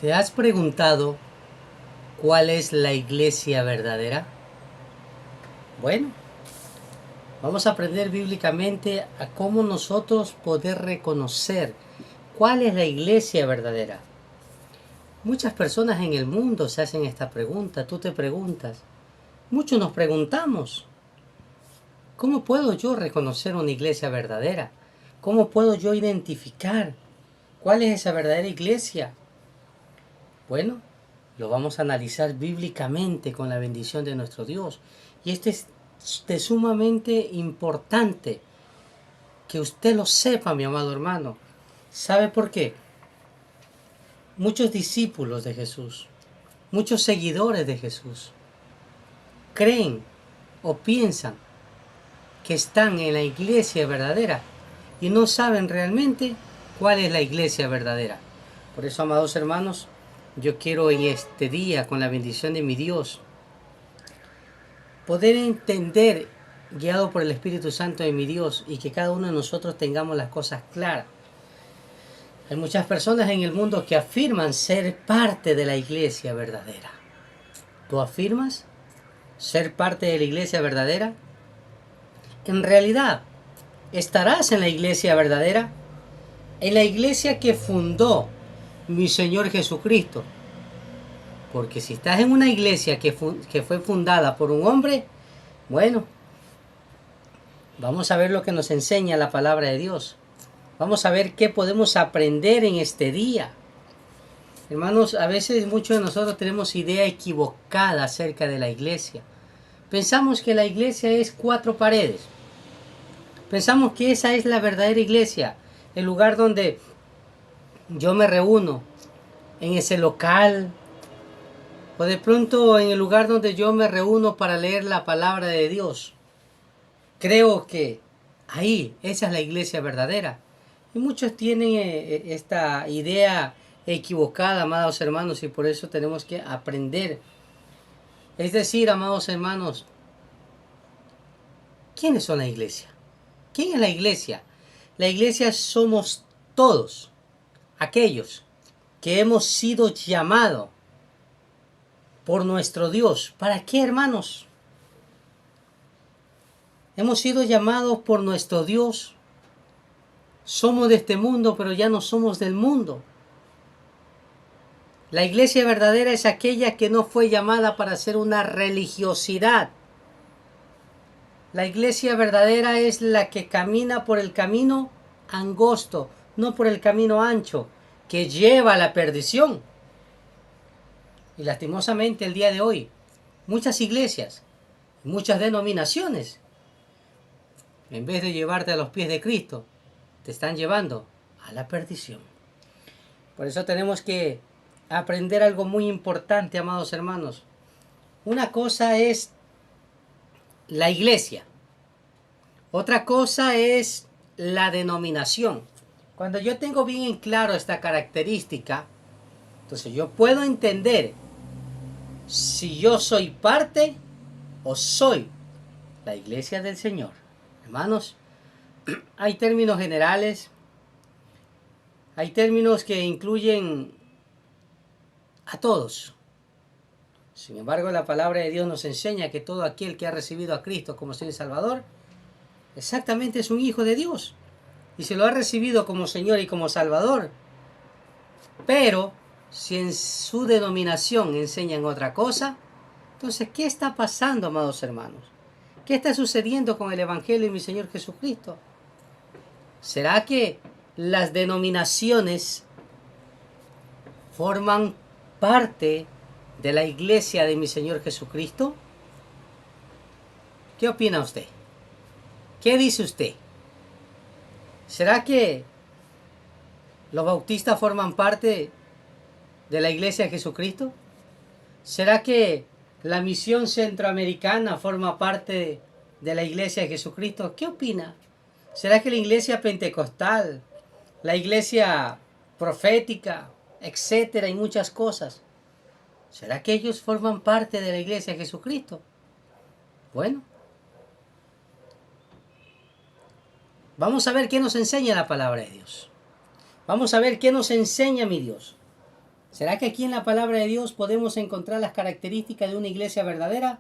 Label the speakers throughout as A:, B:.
A: ¿Te has preguntado cuál es la iglesia verdadera? Bueno, vamos a aprender bíblicamente a cómo nosotros poder reconocer cuál es la iglesia verdadera. Muchas personas en el mundo se hacen esta pregunta, tú te preguntas, muchos nos preguntamos, ¿cómo puedo yo reconocer una iglesia verdadera? ¿Cómo puedo yo identificar cuál es esa verdadera iglesia? Bueno, lo vamos a analizar bíblicamente con la bendición de nuestro Dios. Y esto es de sumamente importante que usted lo sepa, mi amado hermano. ¿Sabe por qué? Muchos discípulos de Jesús, muchos seguidores de Jesús, creen o piensan que están en la iglesia verdadera y no saben realmente cuál es la iglesia verdadera. Por eso, amados hermanos, yo quiero en este día, con la bendición de mi Dios, poder entender, guiado por el Espíritu Santo de mi Dios, y que cada uno de nosotros tengamos las cosas claras. Hay muchas personas en el mundo que afirman ser parte de la iglesia verdadera. ¿Tú afirmas ser parte de la iglesia verdadera? En realidad, ¿estarás en la iglesia verdadera? En la iglesia que fundó mi Señor Jesucristo. Porque si estás en una iglesia que fue fundada por un hombre, bueno, vamos a ver lo que nos enseña la palabra de Dios. Vamos a ver qué podemos aprender en este día. Hermanos, a veces muchos de nosotros tenemos idea equivocada acerca de la iglesia. Pensamos que la iglesia es 4 paredes. Pensamos que esa es la verdadera iglesia, el lugar donde yo me reúno, en ese local, o de pronto en el lugar donde yo me reúno para leer la palabra de Dios. Creo que ahí, esa es la iglesia verdadera. Y muchos tienen esta idea equivocada, amados hermanos, y por eso tenemos que aprender. Es decir, amados hermanos, ¿quiénes son la iglesia? ¿Quién es la iglesia? La iglesia somos todos aquellos que hemos sido llamados por nuestro Dios. ¿Para qué, hermanos? Hemos sido llamados por nuestro Dios. Somos de este mundo, pero ya no somos del mundo. La iglesia verdadera es aquella que no fue llamada para ser una religiosidad. La iglesia verdadera es la que camina por el camino angosto, no por el camino ancho, que lleva a la perdición. Y lastimosamente el día de hoy, muchas iglesias, muchas denominaciones, en vez de llevarte a los pies de Cristo, te están llevando a la perdición. Por eso tenemos que aprender algo muy importante, amados hermanos. Una cosa es la iglesia. Otra cosa es la denominación. Cuando yo tengo bien en claro esta característica, entonces yo puedo entender si yo soy parte o soy la iglesia del Señor. Hermanos, hay términos generales, hay términos que incluyen a todos. Sin embargo, la palabra de Dios nos enseña que todo aquel que ha recibido a Cristo como Señor y Salvador, exactamente es un hijo de Dios. Y se lo ha recibido como Señor y como Salvador. Pero, si en su denominación enseñan otra cosa, entonces, ¿qué está pasando, amados hermanos? ¿Qué está sucediendo con el Evangelio de mi Señor Jesucristo? ¿Será que las denominaciones forman parte de la iglesia de mi Señor Jesucristo? ¿Qué opina usted? ¿Qué dice usted? ¿Será que los bautistas forman parte de la iglesia de Jesucristo? ¿Será que la misión centroamericana forma parte de la iglesia de Jesucristo? ¿Qué opina? ¿Será que la iglesia pentecostal, la iglesia profética, etcétera, y muchas cosas, será que ellos forman parte de la iglesia de Jesucristo? Bueno, vamos a ver qué nos enseña la palabra de Dios. Vamos a ver qué nos enseña mi Dios. ¿Será que aquí en la palabra de Dios podemos encontrar las características de una iglesia verdadera?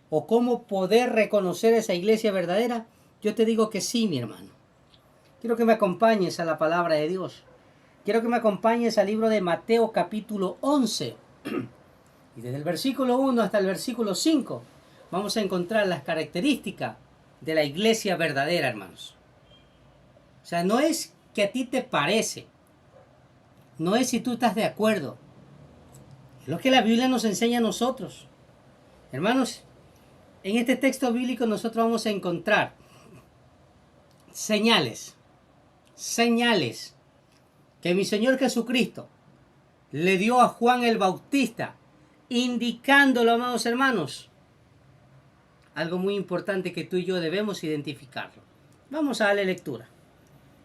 A: ¿O cómo poder reconocer esa iglesia verdadera? Yo te digo que sí, mi hermano. Quiero que me acompañes a la palabra de Dios. Quiero que me acompañes al libro de Mateo capítulo 11. Y desde el versículo 1 hasta el versículo 5 vamos a encontrar las características de la iglesia verdadera, hermanos. O sea, no es que a ti te parece. No es si tú estás de acuerdo. Es lo que la Biblia nos enseña a nosotros. Hermanos, en este texto bíblico nosotros vamos a encontrar señales que mi Señor Jesucristo le dio a Juan el Bautista, indicándolo, amados hermanos, algo muy importante que tú y yo debemos identificarlo. Vamos a darle lectura.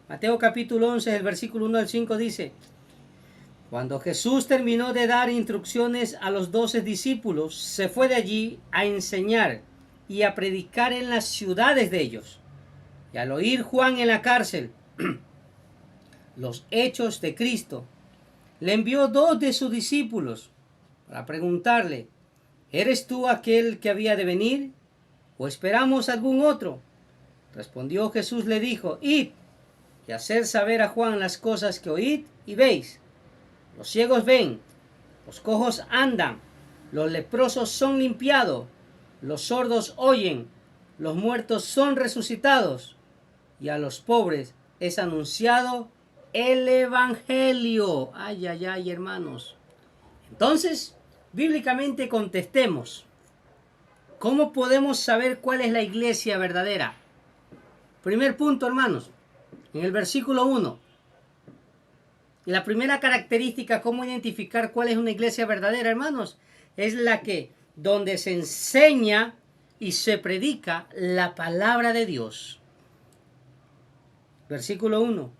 A: Mateo capítulo 11, el versículo 1 al 5 dice: Cuando Jesús terminó de dar instrucciones a los 12 discípulos, se fue de allí a enseñar y a predicar en las ciudades de ellos. Y al oír Juan en la cárcel los hechos de Cristo, le envió 2 de sus discípulos para preguntarle: ¿Eres tú aquel que había de venir, o esperamos algún otro? Respondió Jesús, le dijo: Id y hacer saber a Juan las cosas que oíd y veis. Los ciegos ven, los cojos andan, los leprosos son limpiados, los sordos oyen, los muertos son resucitados, y a los pobres es anunciado el Evangelio. Ay, ay, ay, hermanos. Entonces, bíblicamente contestemos: ¿cómo podemos saber cuál es la iglesia verdadera? Primer punto, hermanos, en el versículo 1. Y la primera característica, cómo identificar cuál es una iglesia verdadera, hermanos, es la que donde se enseña y se predica la palabra de Dios. Versículo 1.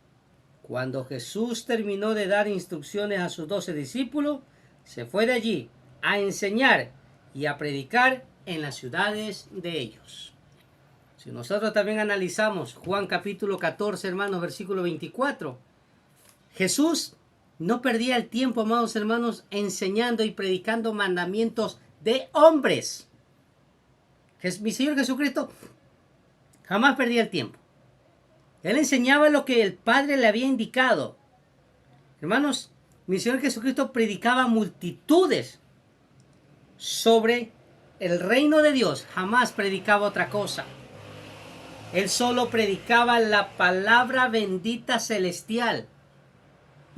A: Cuando Jesús terminó de dar instrucciones a sus 12 discípulos, se fue de allí a enseñar y a predicar en las ciudades de ellos. Si nosotros también analizamos Juan capítulo 14, hermanos, versículo 24, Jesús no perdía el tiempo, amados hermanos, enseñando y predicando mandamientos de hombres. Mi Señor Jesucristo jamás perdía el tiempo. Él enseñaba lo que el Padre le había indicado. Hermanos, mi Señor Jesucristo predicaba multitudes sobre el reino de Dios. Jamás predicaba otra cosa. Él solo predicaba la palabra bendita celestial.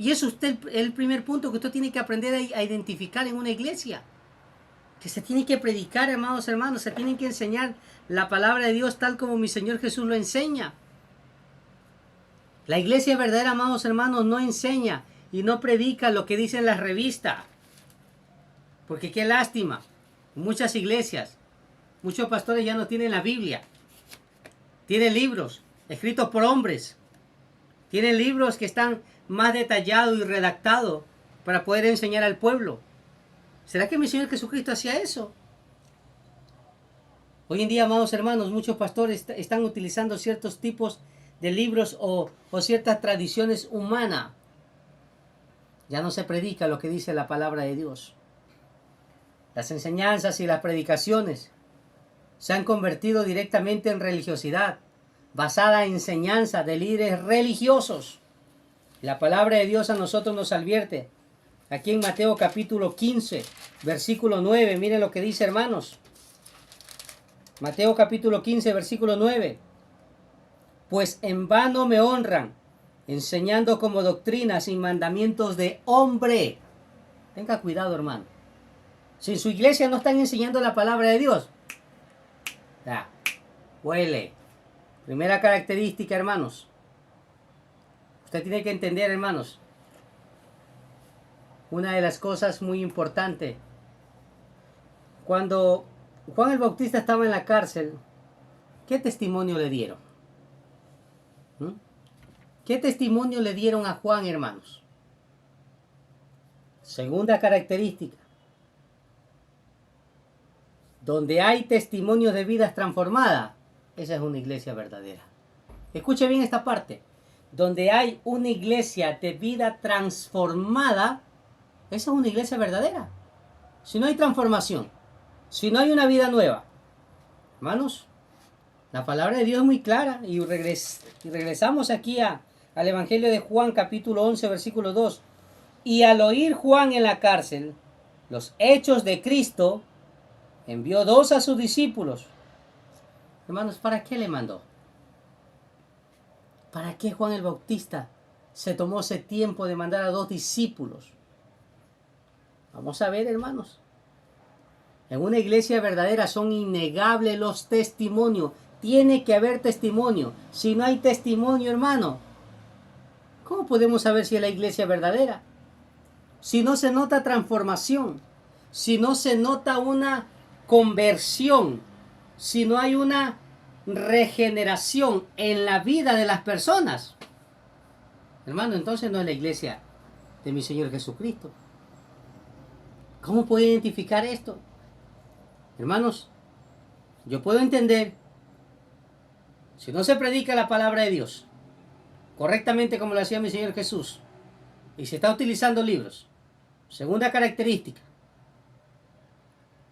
A: Y eso es el primer punto que usted tiene que aprender a identificar en una iglesia. Que se tiene que predicar, amados hermanos, se tiene que enseñar la palabra de Dios tal como mi Señor Jesús lo enseña. La iglesia verdadera, amados hermanos, no enseña y no predica lo que dicen las revistas. Porque qué lástima. Muchas iglesias, muchos pastores ya no tienen la Biblia. Tienen libros escritos por hombres. Tienen libros que están más detallados y redactados para poder enseñar al pueblo. ¿Será que mi Señor Jesucristo hacía eso? Hoy en día, amados hermanos, muchos pastores están utilizando ciertos tipos de libros o ciertas tradiciones humanas. Ya no se predica lo que dice la palabra de Dios. Las enseñanzas y las predicaciones se han convertido directamente en religiosidad, basada en enseñanza de líderes religiosos. La palabra de Dios a nosotros nos advierte. Aquí en Mateo capítulo 15, versículo 9, miren lo que dice, hermanos. Mateo capítulo 15, versículo 9. Pues en vano me honran, enseñando como doctrinas y mandamientos de hombre. Tenga cuidado, hermano. Si en su iglesia no están enseñando la palabra de Dios, ya, huele. Primera característica, hermanos. Usted tiene que entender, hermanos, una de las cosas muy importantes. Cuando Juan el Bautista estaba en la cárcel, ¿qué testimonio le dieron? ¿Qué testimonio le dieron a Juan, hermanos? Segunda característica. Donde hay testimonios de vidas transformadas, esa es una iglesia verdadera. Escuche bien esta parte. Donde hay una iglesia de vida transformada, Esa es una iglesia verdadera. Si no hay transformación, si no hay una vida nueva, hermanos, la palabra de Dios es muy clara y regresamos aquí al Evangelio de Juan capítulo 11 versículo 2. Y al oír Juan en la cárcel los hechos de Cristo, envió 2 a sus discípulos. Hermanos, ¿para qué le mandó? ¿Para qué Juan el Bautista se tomó ese tiempo de mandar a 2 discípulos? Vamos a ver, hermanos. En una iglesia verdadera son innegables los testimonios. Tiene que haber testimonio. Si no hay testimonio, hermano, ¿cómo podemos saber si es la iglesia verdadera? Si no se nota transformación, si no se nota una conversión, si no hay una regeneración en la vida de las personas, hermano, entonces no es la iglesia de mi Señor Jesucristo. ¿Cómo puedo identificar esto? Hermanos, yo puedo entender, si no se predica la palabra de Dios correctamente como lo hacía mi Señor Jesús, y se está utilizando libros, segunda característica,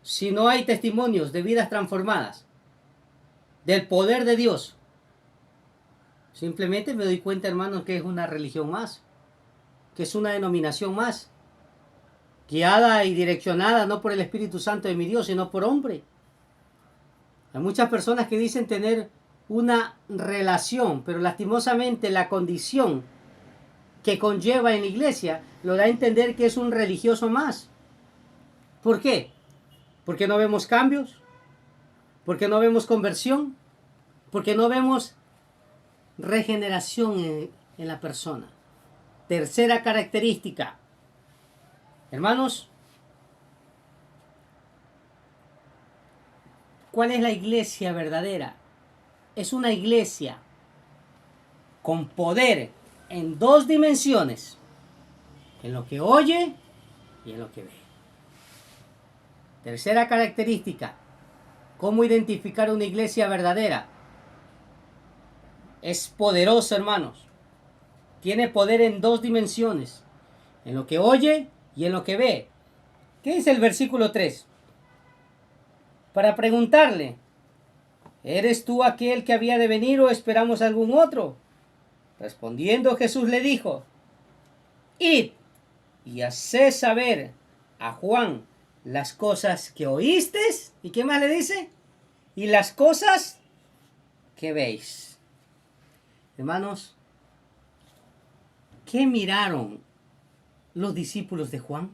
A: si no hay testimonios de vidas transformadas, del poder de Dios, simplemente me doy cuenta, hermanos, que es una religión más, que es una denominación más, guiada y direccionada no por el Espíritu Santo de mi Dios, sino por hombre. Hay muchas personas que dicen tener una relación, pero lastimosamente la condición que conlleva en la iglesia lo da a entender que es un religioso más. ¿Por qué? Porque no vemos cambios, porque no vemos conversión, porque no vemos regeneración en la persona. Tercera característica, hermanos, ¿cuál es la iglesia verdadera? Es una iglesia con poder en 2 dimensiones, en lo que oye y en lo que ve. Tercera característica, ¿cómo identificar una iglesia verdadera? Es poderoso, hermanos. Tiene poder en 2 dimensiones, en lo que oye y en lo que ve. ¿Qué dice el versículo 3? Para preguntarle, ¿eres tú aquel que había de venir o esperamos algún otro? Respondiendo Jesús le dijo, id y haced saber a Juan las cosas que oíste. ¿Y qué más le dice? Y las cosas que veis. Hermanos, ¿qué miraron los discípulos de Juan?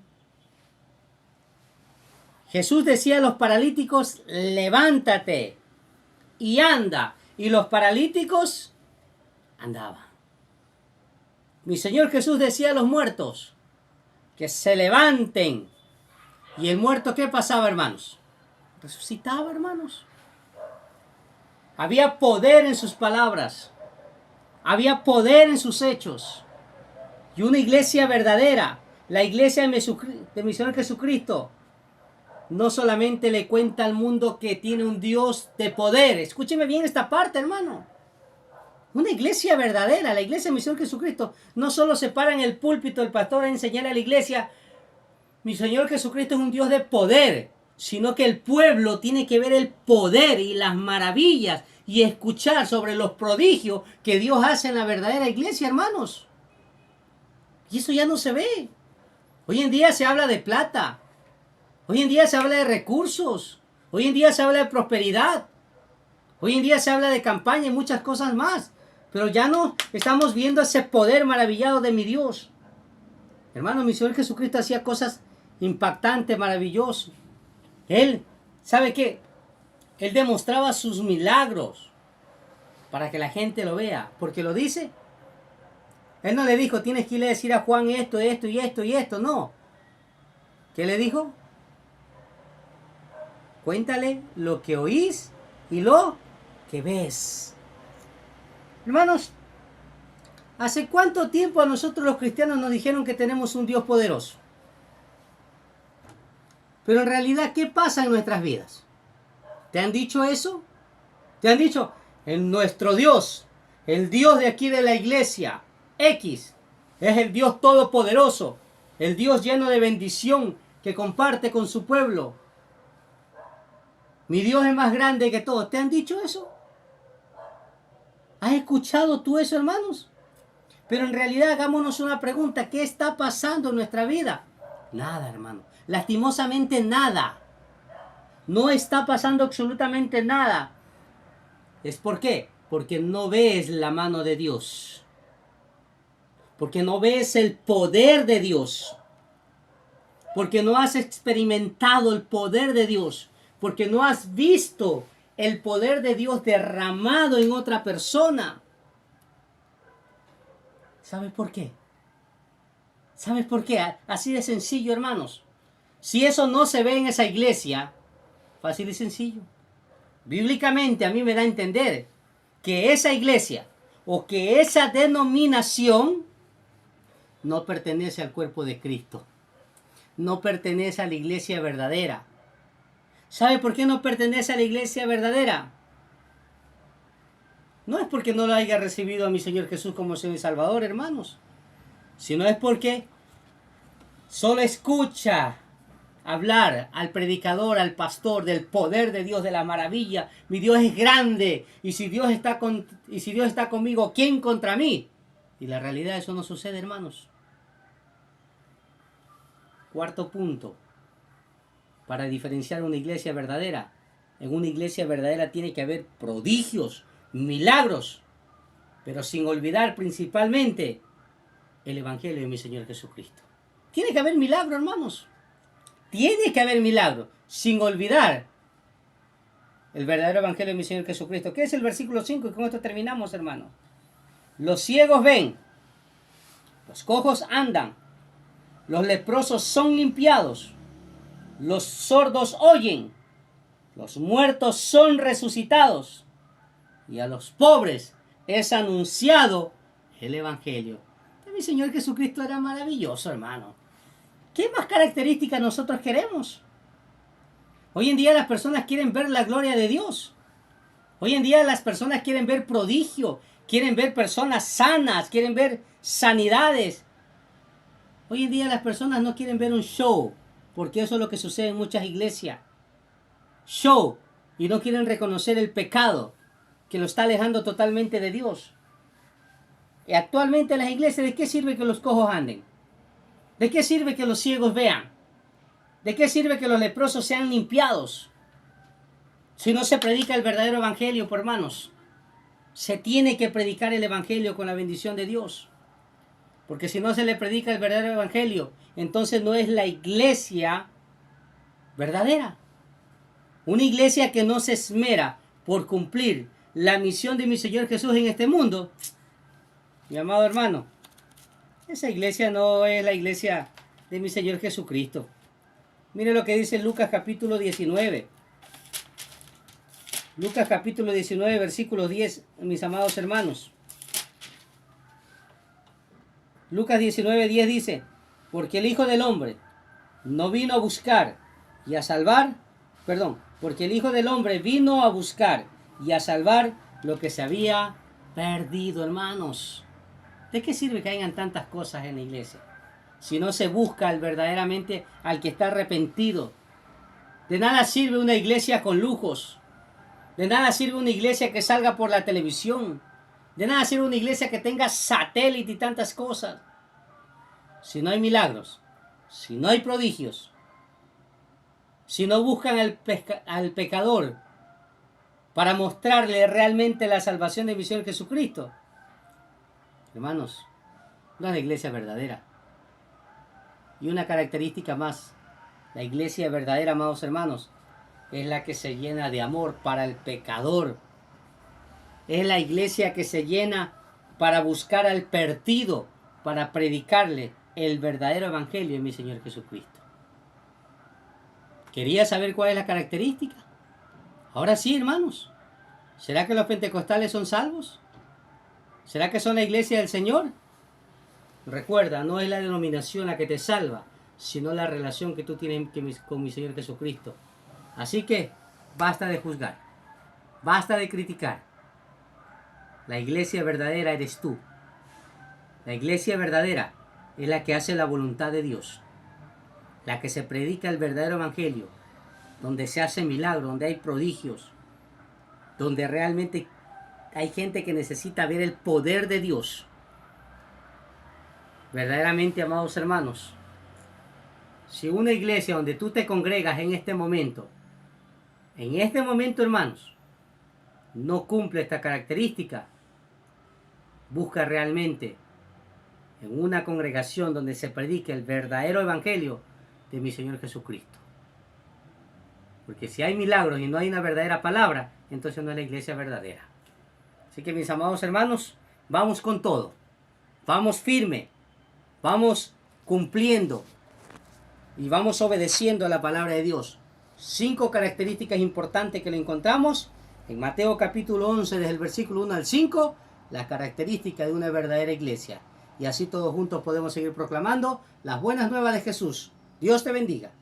A: Jesús decía a los paralíticos, levántate y anda. Y los paralíticos andaban. Mi Señor Jesús decía a los muertos que se levanten. ¿Y el muerto qué pasaba, hermanos? Resucitaba, hermanos. Había poder en sus palabras. Había poder en sus hechos. Y una iglesia verdadera, la iglesia de mi Señor Jesucristo, no solamente le cuenta al mundo que tiene un Dios de poder. Escúcheme bien esta parte, hermano. Una iglesia verdadera, la iglesia de mi Señor Jesucristo, no solo se para en el púlpito el pastor a enseñar a la iglesia, mi Señor Jesucristo es un Dios de poder, sino que el pueblo tiene que ver el poder y las maravillas y escuchar sobre los prodigios que Dios hace en la verdadera iglesia, hermanos. Y eso ya no se ve. Hoy en día se habla de plata. Hoy en día se habla de recursos. Hoy en día se habla de prosperidad. Hoy en día se habla de campaña y muchas cosas más. Pero ya no estamos viendo ese poder maravillado de mi Dios. Hermano, mi Señor Jesucristo hacía cosas impactantes, maravillosas. Él, ¿sabe qué? Él demostraba sus milagros para que la gente lo vea. Porque lo dice. Él no le dijo, tienes que ir a decir a Juan esto, esto y esto y esto. No. ¿Qué le dijo? Cuéntale lo que oís y lo que ves. Hermanos, ¿hace cuánto tiempo a nosotros los cristianos nos dijeron que tenemos un Dios poderoso? Pero en realidad, ¿qué pasa en nuestras vidas? ¿Te han dicho eso? ¿Te han dicho, en nuestro Dios, el Dios de aquí de la iglesia, X, es el Dios todopoderoso, el Dios lleno de bendición que comparte con su pueblo. Mi Dios es más grande que todo. ¿Te han dicho eso? ¿Has escuchado tú eso, hermanos? Pero en realidad hagámonos una pregunta. ¿Qué está pasando en nuestra vida? Nada, hermano. Lastimosamente nada. No está pasando absolutamente nada. ¿Es por qué? Porque no ves la mano de Dios. Porque no ves el poder de Dios. Porque no has experimentado el poder de Dios. Porque no has visto el poder de Dios derramado en otra persona. ¿Sabes por qué? ¿Sabes por qué? Así de sencillo, hermanos. Si eso no se ve en esa iglesia, fácil y sencillo. Bíblicamente a mí me da a entender que esa iglesia o que esa denominación no pertenece al cuerpo de Cristo. No pertenece a la iglesia verdadera. ¿Sabe por qué no pertenece a la iglesia verdadera? No es porque no lo haya recibido a mi Señor Jesús como Señor y Salvador, hermanos. Sino es porque solo escucha hablar al predicador, al pastor, del poder de Dios, de la maravilla. Mi Dios es grande. Y si Dios está conmigo, ¿quién contra mí? Y la realidad eso no sucede, hermanos. Cuarto punto. Para diferenciar una iglesia verdadera. En una iglesia verdadera tiene que haber prodigios, milagros. Pero sin olvidar principalmente el Evangelio de mi Señor Jesucristo. Tiene que haber milagro, hermanos. Tiene que haber milagro. Sin olvidar el verdadero Evangelio de mi Señor Jesucristo. ¿Qué es el versículo 5? Y con esto terminamos, hermano. Los ciegos ven. Los cojos andan. Los leprosos son limpiados. Los sordos oyen. Los muertos son resucitados. Y a los pobres es anunciado el Evangelio. Mi Señor Jesucristo era maravilloso, hermano. ¿Qué más características nosotros queremos? Hoy en día las personas quieren ver la gloria de Dios. Hoy en día las personas quieren ver prodigio, quieren ver personas sanas, quieren ver sanidades. Hoy en día las personas no quieren ver un show, porque eso es lo que sucede en muchas iglesias. Show, y no quieren reconocer el pecado que lo está alejando totalmente de Dios. Y actualmente en las iglesias, ¿de qué sirve que los cojos anden? ¿De qué sirve que los ciegos vean? ¿De qué sirve que los leprosos sean limpiados? Si no se predica el verdadero evangelio, por hermanos. Se tiene que predicar el evangelio con la bendición de Dios. Porque si no se le predica el verdadero evangelio, entonces no es la iglesia verdadera. Una iglesia que no se esmera por cumplir la misión de mi Señor Jesús en este mundo, mi amado hermano, esa iglesia no es la iglesia de mi Señor Jesucristo. Mire lo que dice Lucas capítulo 19. Lucas capítulo 19, versículo 10, mis amados hermanos. Lucas 19, 10 dice, porque el Hijo del Hombre no vino a buscar y a salvar, porque el Hijo del Hombre vino a buscar y a salvar lo que se había perdido, hermanos. ¿De qué sirve que hayan tantas cosas en la iglesia? Si no se busca verdaderamente al que está arrepentido. De nada sirve una iglesia con lujos. De nada sirve una iglesia que salga por la televisión. De nada sirve una iglesia que tenga satélite y tantas cosas. Si no hay milagros, si no hay prodigios, si no buscan al pecador para mostrarle realmente la salvación de mi Señor Jesucristo, hermanos, no es la iglesia verdadera. Y una característica más, la iglesia verdadera, amados hermanos, es la que se llena de amor para el pecador. Es la iglesia que se llena para buscar al perdido, para predicarle el verdadero evangelio de mi Señor Jesucristo. ¿Quería saber cuál es la característica? Ahora sí, hermanos. ¿Será que los pentecostales son salvos? ¿Será que son la iglesia del Señor? Recuerda, no es la denominación la que te salva, sino la relación que tú tienes con mi Señor Jesucristo. Así que, basta de juzgar. Basta de criticar. La iglesia verdadera eres tú. La iglesia verdadera es la que hace la voluntad de Dios, la que se predica el verdadero evangelio, donde se hace milagro, donde hay prodigios, donde realmente hay gente que necesita ver el poder de Dios. Verdaderamente, amados hermanos, si una iglesia donde tú te congregas en este momento, hermanos, no cumple esta característica, busca realmente en una congregación donde se predique el verdadero evangelio de mi Señor Jesucristo. Porque si hay milagros y no hay una verdadera palabra, entonces no es la iglesia verdadera. Así que mis amados hermanos, vamos con todo. Vamos firme. Vamos cumpliendo. Y vamos obedeciendo a la palabra de Dios. 5 características importantes que le encontramos en Mateo capítulo 11, desde el versículo 1 al 5, las características de una verdadera iglesia. Y así todos juntos podemos seguir proclamando las buenas nuevas de Jesús. Dios te bendiga.